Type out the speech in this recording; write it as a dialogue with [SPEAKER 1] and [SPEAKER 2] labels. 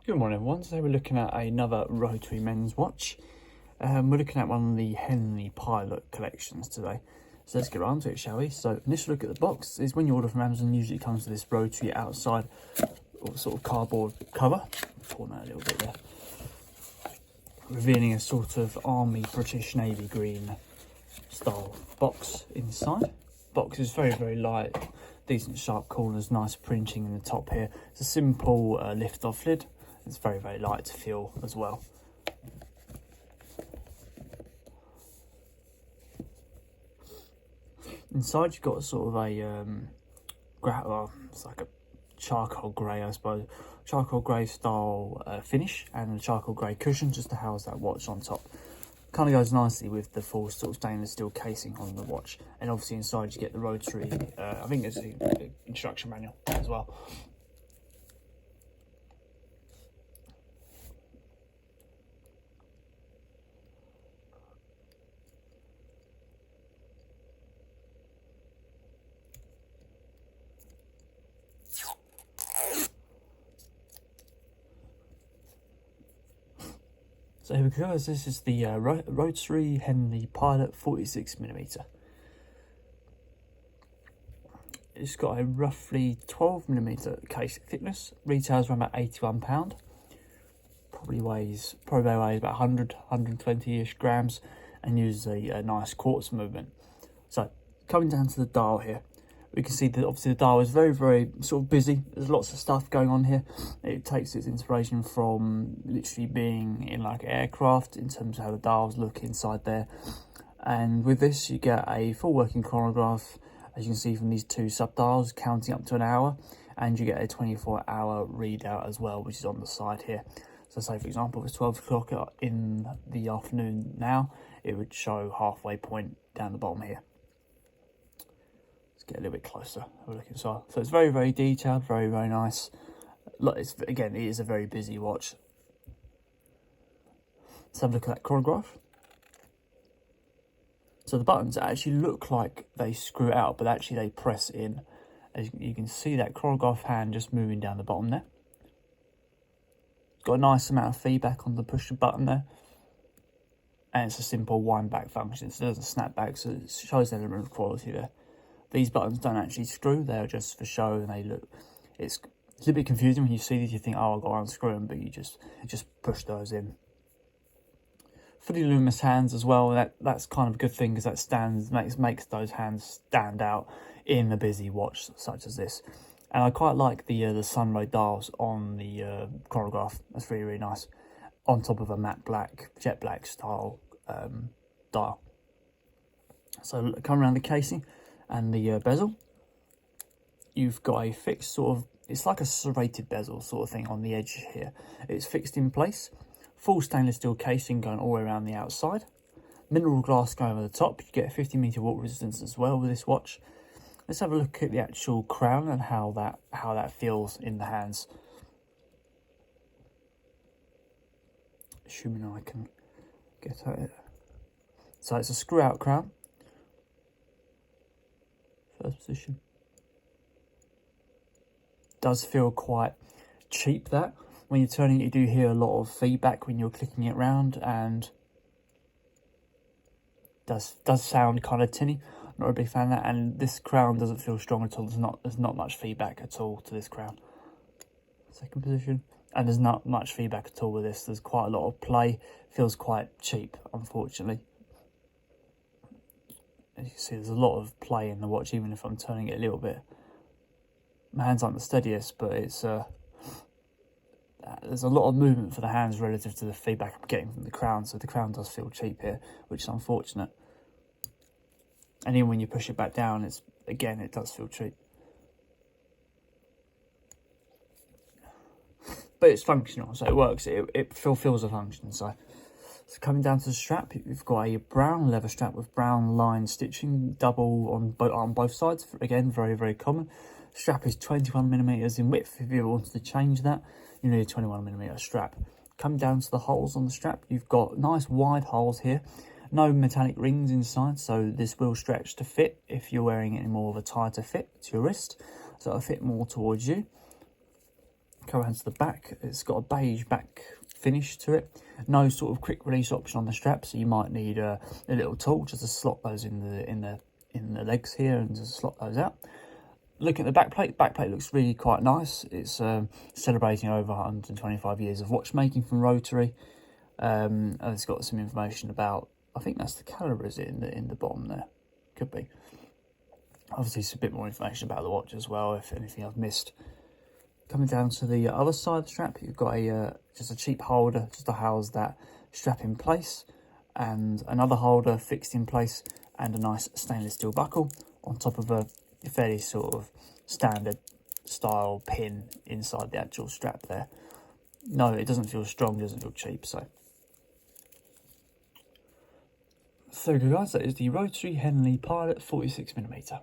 [SPEAKER 1] Good morning everyone, today we're looking at another Rotary men's watch. We're looking at one of the Henley Pilot collections today. So let's get on to it, shall we? So initial look at the box is when you order from Amazon, usually it comes with this Rotary outside or sort of cardboard cover. Pull that a little bit there. Revealing a sort of army British Navy green style box inside. Box is very light, decent sharp corners, nice printing in the top here. It's a simple lift off lid. It's very light to feel as well. Inside you've got sort of a it's like a charcoal grey, I suppose, charcoal grey style finish, and a charcoal grey cushion just to house that watch on top. Kind of goes nicely with the full sort of stainless steel casing on the watch, and obviously inside you get the Rotary. I think it's the instruction manual as well. So here we go, this is the Rotary Henley Pilot 46mm. It's got a roughly 12mm case thickness, retails around about £81. Probably weighs about 100, 120-ish grams, and uses a nice quartz movement. So coming down to the dial here, we can see that obviously the dial is very sort of busy. There's lots of stuff going on here. It takes its inspiration from literally being in like aircraft in terms of how the dials look inside there. And with this you get a full working chronograph, as you can see from these two sub dials counting up to an hour, and you get a 24-hour readout as well, which is on the side here. So say for example if it's 12 o'clock in the afternoon now, it would show halfway point down the bottom here. Get a little bit closer, have a look inside. So it's very detailed, very nice. Look, again, it is a very busy watch. Let's have a look at that chronograph. So the buttons actually look like they screw out, but actually they press in. As you can see that chronograph hand just moving down the bottom there. It's got a nice amount of feedback on the push button there. And it's a simple wind back function, so it doesn't snap back, so it shows an element of quality there. These buttons don't actually screw, they're just for show, and they look, it's a little bit confusing when you see these, you think, oh, I've got to unscrew them, but you just push those in. Fully luminous hands as well, that's kind of a good thing, because that makes those hands stand out in a busy watch such as this. And I quite like the sun ray dials on the chronograph. That's really nice, on top of a matte black, jet black style dial. So come around the casing and the bezel, you've got a fixed sort of, it's like a serrated bezel sort of thing on the edge here. It's fixed in place. Full stainless steel casing going all the way around the outside. Mineral glass going over the top. You get a 50-meter water resistance as well with this watch. Let's have a look at the actual crown and how that feels in the hands. Assuming I can get at it. So it's a screw out crown. First position. Does feel quite cheap, that. When you're turning it, you do hear a lot of feedback when you're clicking it around, and does sound kind of tinny. I'm not a big fan of that, and this crown doesn't feel strong at all. There's not much feedback at all to this crown. Second position. And there's not much feedback at all with this. There's quite a lot of play. Feels quite cheap, unfortunately. As you can see, there's a lot of play in the watch, even if I'm turning it a little bit. My hands aren't the steadiest, but it's there's a lot of movement for the hands relative to the feedback I'm getting from the crown, so the crown does feel cheap here, which is unfortunate. And even when you push it back down, it does feel cheap. But it's functional, so it works. It fulfills a function. So coming down to the strap, you've got a brown leather strap with brown line stitching, double on both sides. Again, very common. Strap is 21mm in width. If you ever wanted to change that, you need a 21mm strap. Coming down to the holes on the strap, you've got nice wide holes here. No metallic rings inside, so this will stretch to fit if you're wearing it in more of a tighter fit to your wrist. So it'll fit more towards you. go around to the back. It's got a beige back finish to it. No sort of quick release option on the strap, so you might need a little tool just to slot those in the legs here and just slot those out. Looking at the backplate looks really quite nice. It's celebrating over 125 years of watchmaking from Rotary. And it's got some information about, I think that's the calibre, is it, in the bottom there? Could be. Obviously, it's a bit more information about the watch as well, if anything I've missed. Coming down to the other side of the strap, you've got just a cheap holder just to house that strap in place, and another holder fixed in place, and a nice stainless steel buckle on top of a fairly sort of standard style pin inside the actual strap there. No, it doesn't feel strong, it doesn't feel cheap. So there we go, guys. That is the Rotary Henley Pilot 46mm.